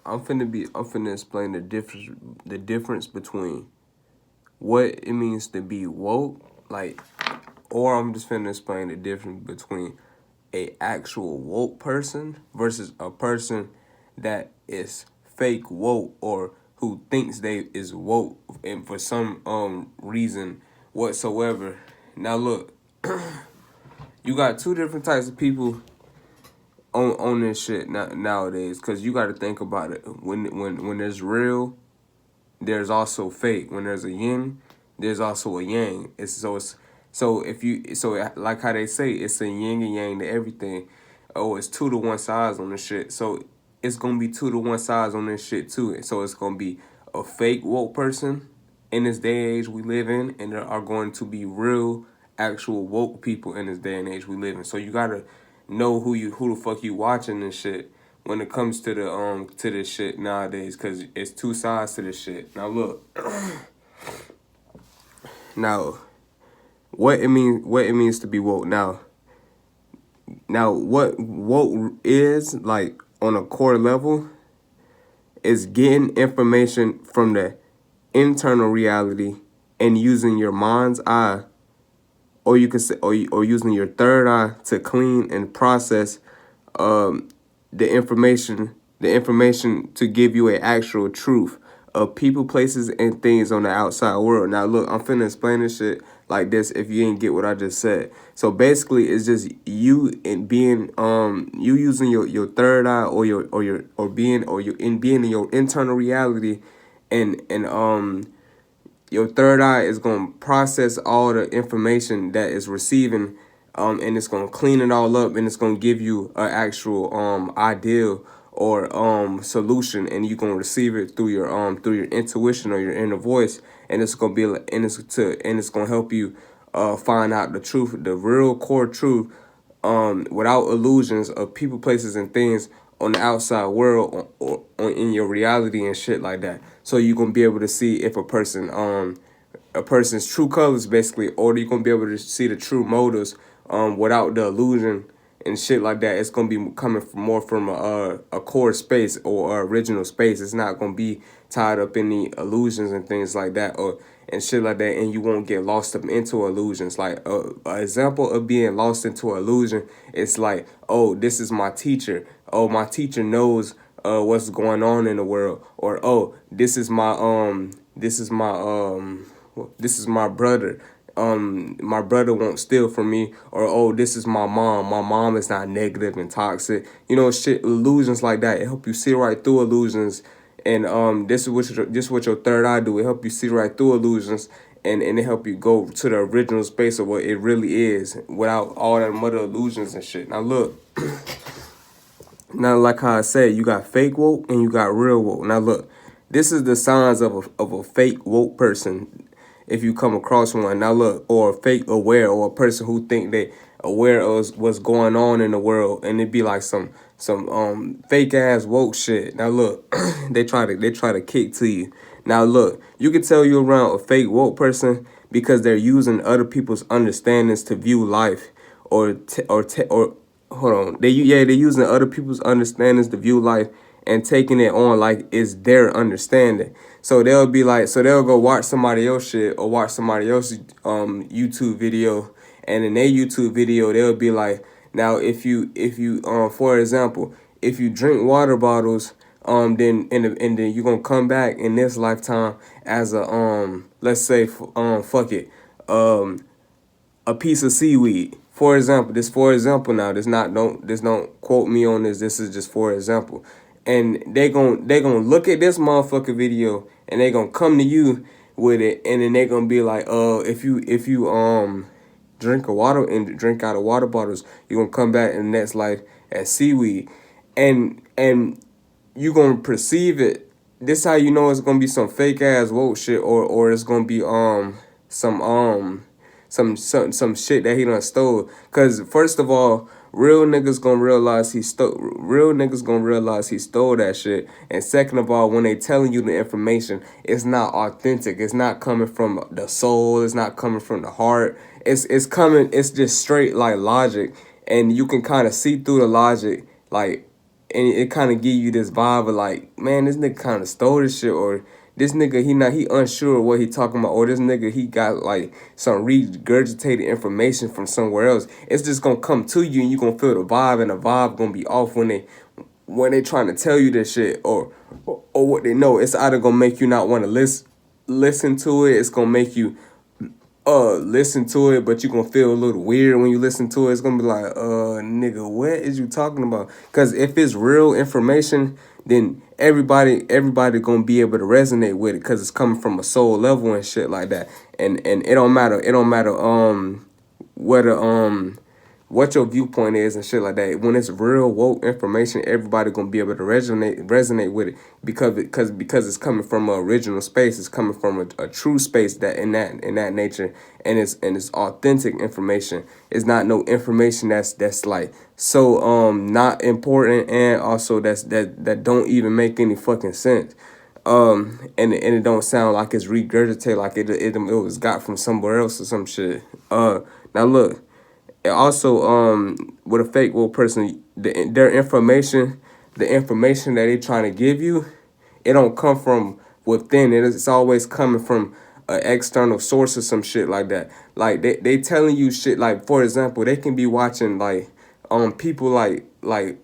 I'm finna explain the difference between what it means to be woke, like, or I'm just finna explain the difference between a actual woke person versus a person that is fake woke or who thinks they is woke and for some reason whatsoever. Now look, you got two different types of people on this shit nowadays, cause you got to think about it. When there's real, there's also fake. When there's a yin, there's also a yang. So like how they say it's a yin and yang to everything. Oh, it's 2 to 1 sides on this shit. So it's gonna be 2 to 1 sides on this shit too. So it's gonna be a fake woke person in this day and age we live in, and there are going to be real, actual woke people in this day and age we live in. So you gotta know who the fuck you watching and shit when it comes to the to this shit nowadays, cause it's two sides to this shit. Now look, now what it means to be woke. Now what woke is like on a core level is getting information from the internal reality and using your mind's eye, or you could say, or using your third eye to clean and process the information to give you an actual truth of people, places, and things on the outside world. Now look, I'm finna explain this shit like this if you didn't get what I just said. So basically it's just you and being you using your third eye or being in your internal reality, and your third eye is gonna process all the information that is receiving, and it's gonna clean it all up, and it's gonna give you an actual ideal or solution, and you're gonna receive it through your intuition or your inner voice, and it's gonna be and it's gonna help you find out the truth, the real core truth, without illusions of people, places, and things on the outside world, or in your reality and shit like that. So you're gonna be able to see if a person's true colors basically, or you're gonna be able to see the true motives without the illusion and shit like that. It's gonna be coming from more from a core space or original space. It's not gonna be tied up in the illusions and things like that, or and shit like that, and you won't get lost up into illusions. Like an example of being lost into illusion, it's like, oh, this is my teacher. Oh, my teacher knows what's going on in the world, or oh, this is my brother. My brother won't steal from me, or oh, this is my mom. My mom is not negative and toxic. You know, shit, illusions like that. It help you see right through illusions, and this is what your third eye do. It help you see right through illusions, and it help you go to the original space of what it really is without all that mother illusions and shit. Now look, now like how I said, you got fake woke and you got real woke. Now look, this is the signs of a fake woke person. If you come across one, now look, or a fake aware, or a person who think they aware of what's going on in the world, and it be like some fake ass woke shit. Now look, they try to kick to you. Now look, you can tell you're around a fake woke person because they're using other people's understandings to view life, or hold on, they're using other people's understandings to view life and taking it on like it's their understanding. So they'll be like, so they'll go watch somebody else shit or watch somebody else's YouTube video, and in their YouTube video they'll be like, now if you for example, if you drink water bottles, then and then you're gonna come back in this lifetime as a let's say fuck it, a piece of seaweed. For example, now. Don't quote me on this. This is just for example. And they gonna look at this motherfucker video, and they gonna come to you with it, and then they gonna be like, if you drink a water and drink out of water bottles, you're gonna come back in the next life as seaweed. And you gonna perceive it. This how you know it's gonna be some fake ass woke shit, or it's gonna be some shit that he done stole. Cause first of all, real niggas gonna realize he stole that shit. And second of all, when they telling you the information, it's not authentic. It's not coming from the soul. It's not coming from the heart. It's just straight like logic, and you can kind of see through the logic, like and it kind of give you this vibe of like, man, this nigga kind of stole this shit, or this nigga he unsure of what he talking about, or this nigga he got like some regurgitated information from somewhere else. It's just gonna come to you, and you gonna feel the vibe, and the vibe gonna be off when they trying to tell you this shit, or what they know. It's either gonna make you not want to listen to it. It's gonna make you listen to it, but you gonna feel a little weird when you listen to it. It's gonna be like, nigga, what is you talking about? Because if it's real information, then everybody gonna be able to resonate with it, because it's coming from a soul level and shit like that. And it don't matter whether what your viewpoint is and shit like that. When it's real woke information, everybody gonna be able to resonate with it, because it's coming from an original space. It's coming from a true space, that in that nature, and it's authentic information. It's not no information that's like so not important, and also that don't even make any fucking sense. And it don't sound like it's regurgitated, like it was got from somewhere else or some shit. Now look. And also, with a fake woke person, their information, the information that they trying to give you, it don't come from within. It's always coming from an external source or some shit like that. Like they telling you shit. Like, for example, they can be watching like people like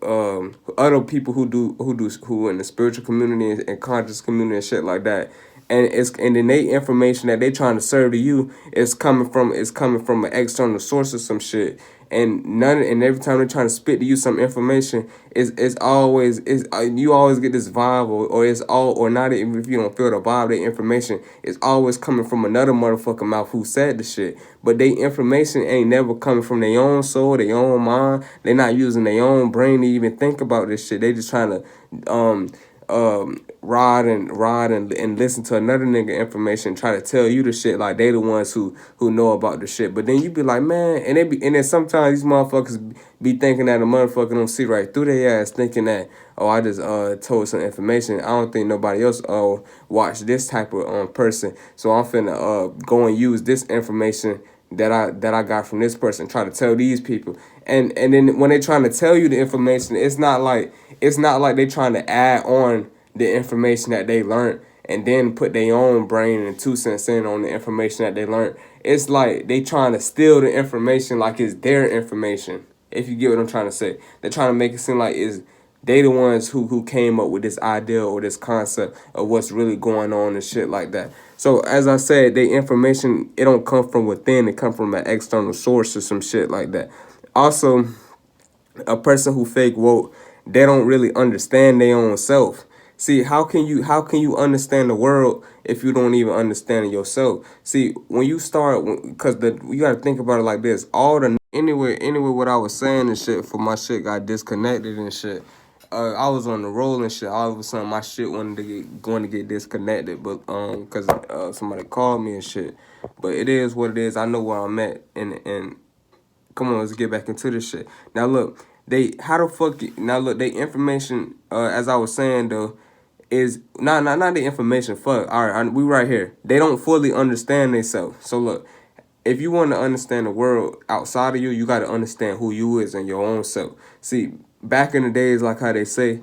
other people who in the spiritual community and conscious community and shit like that. And then they information that they trying to serve to you is coming from an external source or some shit. And every time they're trying to spit to you some information, it's always is you always get this vibe, or it's all, or not, even if you don't feel the vibe, the information is always coming from another motherfucker mouth who said the shit. But they information ain't never coming from their own soul, their own mind. They're not using their own brain to even think about this shit. They just trying to ride and listen to another nigga information, try to tell you the shit like they the ones who know about the shit. But then you be like, man, and then sometimes these motherfuckers be thinking that a motherfucker don't see right through their ass, thinking that, oh, I just told some information. I don't think nobody else watch this type of person, so I'm finna go and use this information that I got from this person, try to tell these people. And then when they trying to tell you the information, it's not like they trying to add on the information that they learned and then put their own brain and 2 cents in on the information that they learned. It's like they trying to steal the information like it's their information. If you get what I'm trying to say, they're trying to make it seem like is they the ones who came up with this idea or this concept of what's really going on and shit like that. So as I said, the information, it don't come from within, it come from an external source or some shit like that. Also, a person who fake woke, they don't really understand their own self. See, how can you understand the world if you don't even understand yourself? See, when you start, because you gotta think about it like this. All the anyway, what I was saying and shit, for my shit got disconnected and shit. I was on the roll and shit. All of a sudden, my shit going to get disconnected, but cause somebody called me and shit. But it is what it is. I know where I'm at, and come on, let's get back into this shit. Now look, now look, they information, as I was saying though, is not the information. Fuck. All right, we right here. They don't fully understand themselves. So look, if you want to understand the world outside of you, you got to understand who you is and your own self. See, back in the days, like how they say,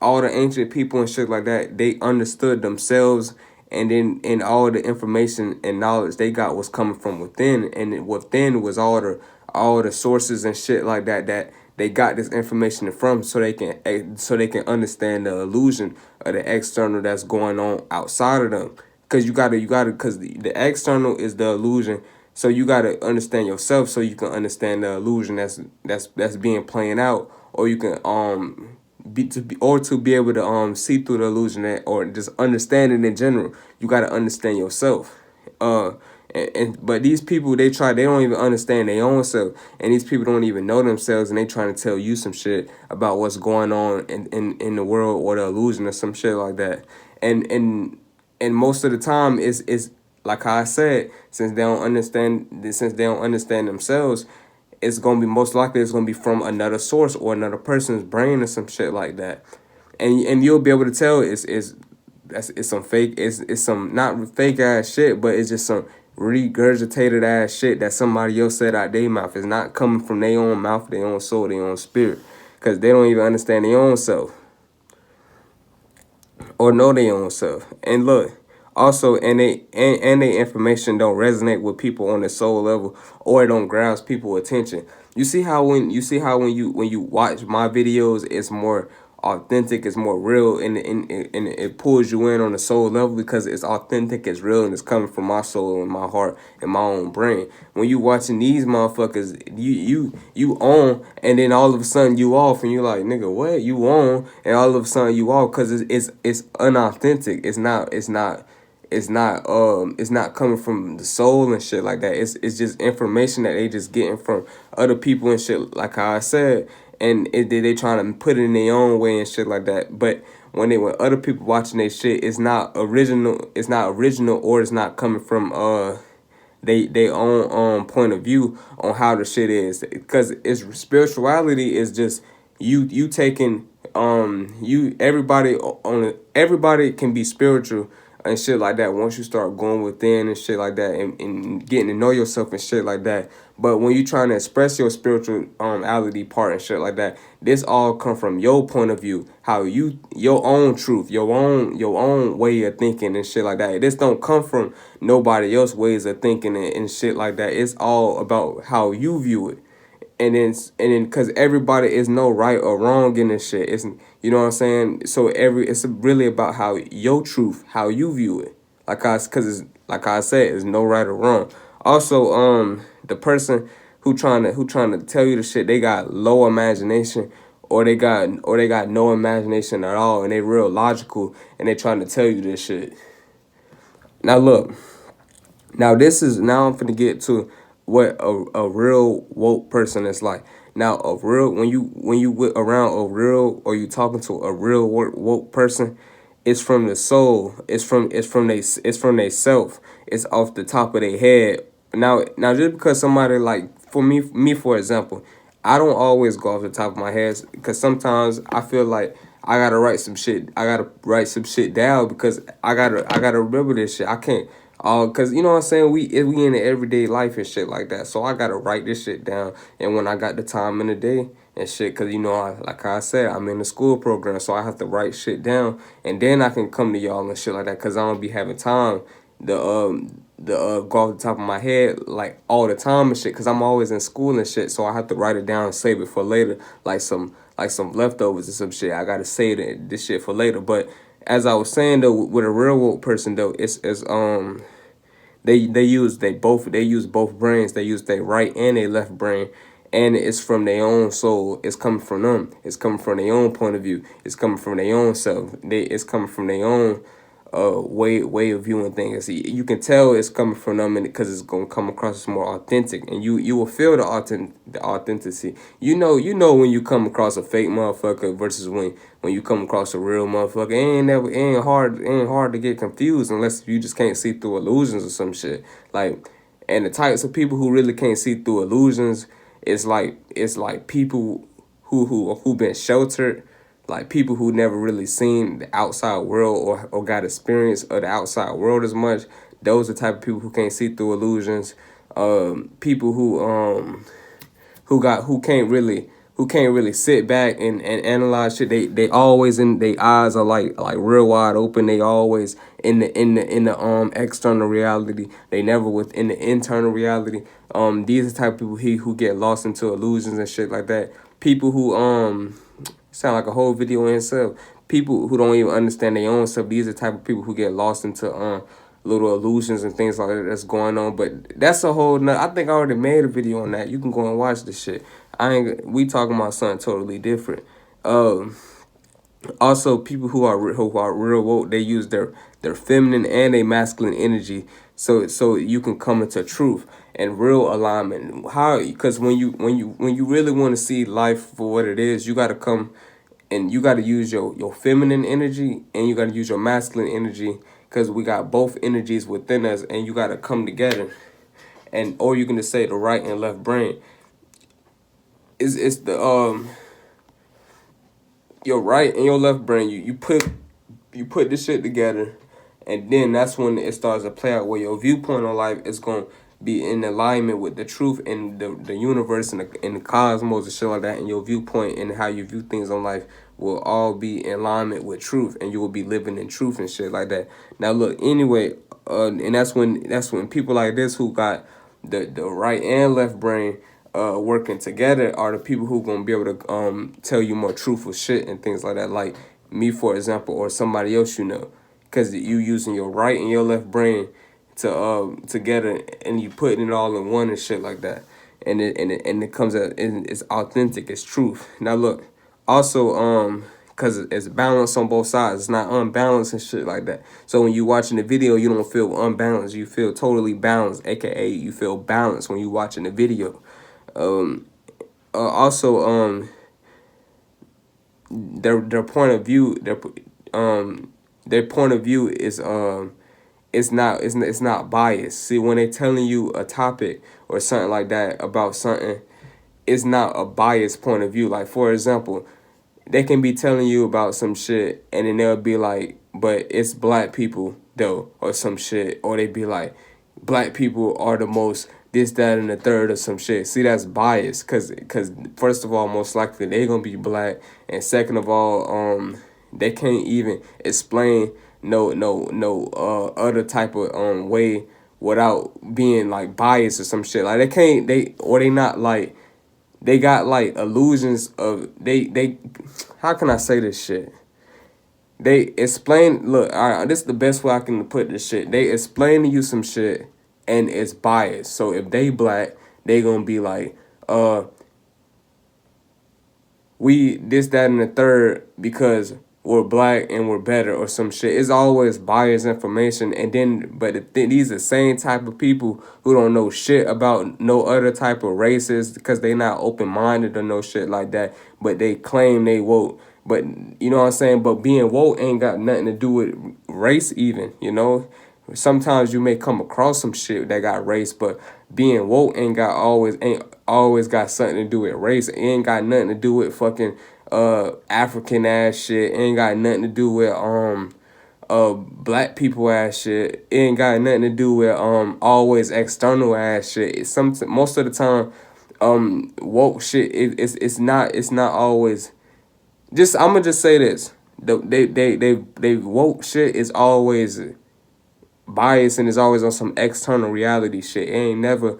all the ancient people and shit like that, they understood themselves, and then and all the information and knowledge they got was coming from within, and within was all the sources and shit like that they got this information from, so they can understand the illusion of the external that's going on outside of them. Because you gotta because the external is the illusion, so you gotta understand yourself so you can understand the illusion that's being playing out, or you can to be able to see through the illusion, or just understand it in general. You gotta understand yourself. But these people, they don't even understand their own self, and these people don't even know themselves, and they trying to tell you some shit about what's going on in the world, or the illusion or some shit like that. And most of the time is like how I said, since they don't understand themselves, it's gonna be most likely it's gonna be from another source or another person's brain or some shit like that. And you'll be able to tell it's some fake, it's some not fake ass shit, but it's just some regurgitated ass shit that somebody else said out their mouth. It's not coming from their own mouth, their own soul, their own spirit. because they don't even understand their own self or know their own self. And look, also, and they information don't resonate with people on the soul level, or it don't grasp people attention. You see how when you watch my videos, it's more authentic, it's more real, and it pulls you in on the soul level because it's authentic, it's real, and it's coming from my soul and my heart and my own brain. When you watching these motherfuckers, you on, and then all of a sudden you off, and you like, nigga, what? You on, and all of a sudden you off because it's unauthentic. It's not coming from the soul and shit like that. It's just information that they just getting from other people and shit, like how I said, and they trying to put it in their own way and shit like that. But when other people watching their shit, it's not original. It's not original, or it's not coming from they own point of view on how the shit is, because it's spirituality is just you taking you everybody can be spiritual and shit like that once you start going within and shit like that, and getting to know yourself and shit like that. But when you trying to express your spirituality part and shit like that, this all come from your point of view, how your own truth, your own way of thinking and shit like that. This don't come from nobody else ways of thinking and shit like that. It's all about how you view it. And then because everybody is no right or wrong in this shit. It's, you know what I'm saying? So it's really about how your truth, how you view it. Because it's like I said, it's no right or wrong. Also, the person who trying to tell you the shit, they got low imagination, or they got no imagination at all, and they real logical, and they trying to tell you this shit. Now look, now I'm finna get to what a real woke person is like. Now a real when you around a real, or you talking to a real woke person, it's from the soul. It's from they self. It's off the top of their head. Now just because somebody, like for me for example, I don't always go off the top of my head, because sometimes I feel like I gotta write some shit. I gotta write some shit down, because I gotta remember this shit. I can't, cause you know what I'm saying. We in the everyday life and shit like that. So I gotta write this shit down. And when I got the time in the day and shit, cause like I said, I'm in the school program, so I have to write shit down, and then I can come to y'all and shit like that. Cause I don't be having time the go off the top of my head like all the time and shit, because I'm always in school and shit, so I have to write it down and save it for later, like some leftovers or some shit. I gotta save this shit for later. But as I was saying though, with a real woke person though, it's they use both brains. They use their right and their left brain, and it's from their own soul. It's coming from them. It's coming from their own point of view. It's coming from their own self. It's coming from their own way of viewing things. You can tell it's coming from them, and because it's gonna come across as more authentic, and you will feel the authenticity. You know when you come across a fake motherfucker versus when you come across a real motherfucker. It ain't hard to get confused unless you just can't see through illusions or some shit. Like, and the types of people who really can't see through illusions, it's like people who been sheltered, like people who never really seen the outside world, or got experience of the outside world as much. Those are the type of people who can't see through illusions. People who can't really sit back and analyze shit. They always, in their eyes are like real wide open. They always in the external reality. They never within the internal reality. These are the type of people who get lost into illusions and shit like that. People who sound like a whole video in itself. People who don't even understand their own self. These are the type of people who get lost into little illusions and things like that that's going on. But that's a whole nother. I think I already made a video on that. You can go and watch this shit. We talking about something totally different. Um, Also, people who are real woke, they use their feminine and their masculine energy, so you can come into truth and real alignment. How? Because when you really want to see life for what it is, you got to come, and you got to use your feminine energy, and you got to use your masculine energy, because we got both energies within us, and you got to come together. And or you can just say the right and left brain. It's the your right and your left brain. You put this shit together, and then that's when it starts to play out, where your viewpoint on life is going to be in alignment with the truth and the universe and the cosmos and shit like that, and your viewpoint and how you view things in life will all be in alignment with truth, and you will be living in truth and shit like that. Now look, anyway, and that's when people like this who got the right and left brain working together are the people who gonna be able to tell you more truthful shit and things like that, like me for example, or somebody else you know, because you using your right and your left brain to together, and you putting it all in one and shit like that, and it comes out and it's authentic, it's truth. Now look, also because it's balanced on both sides, it's not unbalanced and shit like that. So when you watching the video, you don't feel unbalanced, you feel totally balanced, aka you feel balanced when you watching the video. Also their point of view, their point of view is it's not biased. See, when they telling you a topic or something like that about something, it's not a biased point of view. Like for example, they can be telling you about some shit and then they'll be like, but it's black people though, or some shit, or they be like, black people are the most this, that, and the third, or some shit. See, that's biased, cause first of all, most likely they gonna be black, and second of all, they can't even explain no other type of way without being like biased or some shit. Like they can't, they not like, they got like illusions of they how can I say this shit? They explain, look, all right, this is the best way I can put this shit. They explain to you some shit and it's biased. So if they black, they gonna be like, we this, that, and the third because we're black and we're better or some shit. It's always biased information. And then, but these are the same type of people who don't know shit about no other type of races because they not open-minded or no shit like that. But they claim they woke. But, you know what I'm saying? But being woke ain't got nothing to do with race even, you know? Sometimes you may come across some shit that got race, but being woke ain't always got something to do with race. It ain't got nothing to do with fucking African ass shit. It ain't got nothing to do with black people ass shit. It ain't got nothing to do with always external ass shit. Most of the time woke shit it's not always just, I'm gonna just say this. They woke shit is always biased and is always on some external reality shit. It ain't never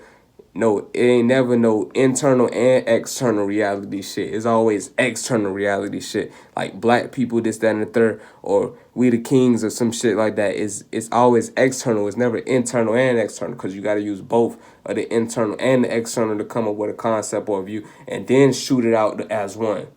no internal and external reality shit. It's always external reality shit. Like black people, this, that, and the third, or we the kings or some shit like that. It's always external. It's never internal and external, because you gotta use both of the internal and the external to come up with a concept or view and then shoot it out as one.